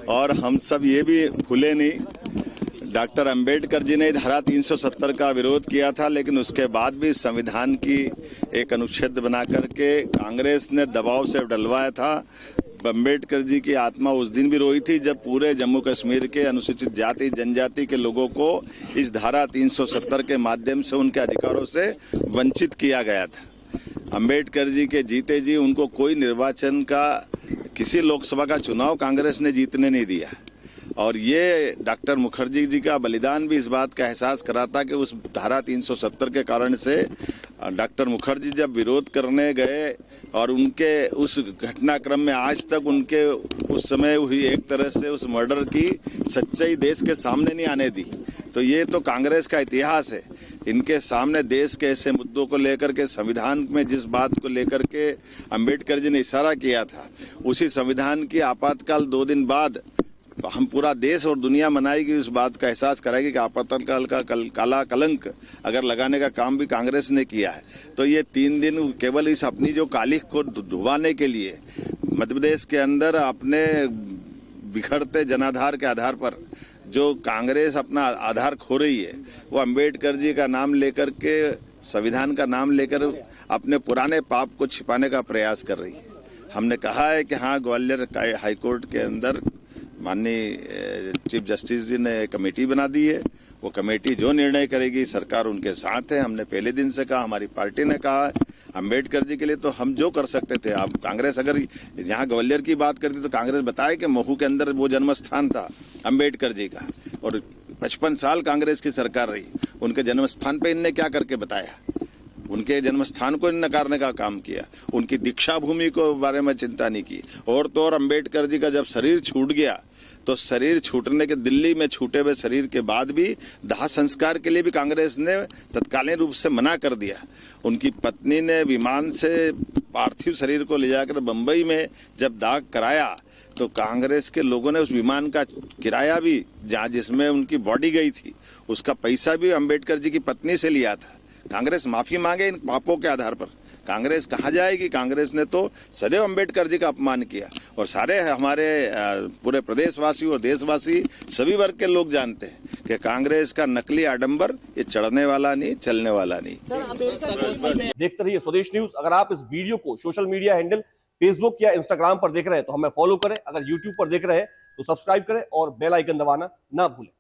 और हम सब ये भी भूले नहीं, डॉक्टर अंबेडकर जी ने धारा 370 का विरोध किया था, लेकिन उसके बाद भी संविधान की एक अनुच्छेद बना करके कांग्रेस ने दबाव से डलवाया था। अंबेडकर जी की आत्मा उस दिन भी रोई थी जब पूरे जम्मू कश्मीर के अनुसूचित जाति जनजाति के लोगों को इस धारा 370 के माध्यम से उनके अधिकारों से वंचित किया गया था। अंबेडकर जी के जीते जी उनको कोई निर्वाचन का, किसी लोकसभा का चुनाव कांग्रेस ने जीतने नहीं दिया। और ये डॉक्टर मुखर्जी जी का बलिदान भी इस बात का एहसास कराता कि उस धारा 370 के कारण से डॉक्टर मुखर्जी जब विरोध करने गए और उनके उस घटनाक्रम में आज तक उनके उस समय हुई एक तरह से उस मर्डर की सच्चाई देश के सामने नहीं आने दी। तो ये तो कांग्रेस का इतिहास है। इनके सामने देश के ऐसे मुद्दों को लेकर के, संविधान में जिस बात को लेकर के अंबेडकर जी ने इशारा किया था, उसी संविधान की आपातकाल 2 दिन बाद हम पूरा देश और दुनिया मनाएगी, उस बात का एहसास कराएगी कि आपातकाल का काला कलंक अगर लगाने का काम भी कांग्रेस ने किया है। तो ये 3 दिन केवल इस अपनी जो कालिख को धुवाने के लिए मध्य प्रदेश के अंदर अपने बिखरते जनाधार के आधार पर जो कांग्रेस अपना आधार खो रही है, वो अंबेडकर जी का नाम लेकर के, संविधान का नाम लेकर अपने पुराने पाप को छिपाने का प्रयास कर रही है। हमने कहा है कि हाँ, ग्वालियर हाईकोर्ट के अंदर माननीय चीफ जस्टिस जी ने कमेटी बना दी है। वो कमेटी जो निर्णय करेगी, सरकार उनके साथ है। हमने पहले दिन से कहा, हमारी पार्टी ने कहा है। अंबेडकर जी के लिए तो हम जो कर सकते थे। अब कांग्रेस अगर यहाँ ग्वालियर की बात करती तो कांग्रेस बताए कि महू के अंदर वो जन्म स्थान था अंबेडकर जी का, और 55 साल कांग्रेस की सरकार रही। उनके जन्म स्थान पर इनने क्या करके बताया? उनके जन्म स्थान को नकारने का काम किया। उनकी दीक्षा भूमि को बारे में चिंता नहीं की। और तो और अंबेडकर जी का जब शरीर छूट गया, तो शरीर छूटने के, दिल्ली में छूटे हुए शरीर के बाद भी दाह संस्कार के लिए भी कांग्रेस ने तत्कालीन रूप से मना कर दिया। उनकी पत्नी ने विमान से पार्थिव शरीर को ले जाकर बम्बई में जब दाह कराया, तो कांग्रेस के लोगों ने उस विमान का किराया भी, जहाँ जिसमें उनकी बॉडी गई थी, उसका पैसा भी अंबेडकर जी की पत्नी से लिया था। कांग्रेस माफी मांगे इन पापों के आधार पर। कांग्रेस कहाँ जाएगी? कांग्रेस ने तो सदैव अंबेडकर जी का अपमान किया, और सारे हमारे पूरे प्रदेशवासी और देशवासी सभी वर्ग के लोग जानते हैं कि कांग्रेस का नकली आडंबर ये चढ़ने वाला नहीं, चलने वाला नहीं। देखते रहिए स्वदेश न्यूज। अगर आप इस वीडियो को सोशल मीडिया हैंडल फेसबुक या इंस्टाग्राम पर देख रहे हैं तो हमें फॉलो करें। अगर यूट्यूब पर देख रहे हैं तो सब्सक्राइब करें और बेल आइकन दबाना ना भूलें।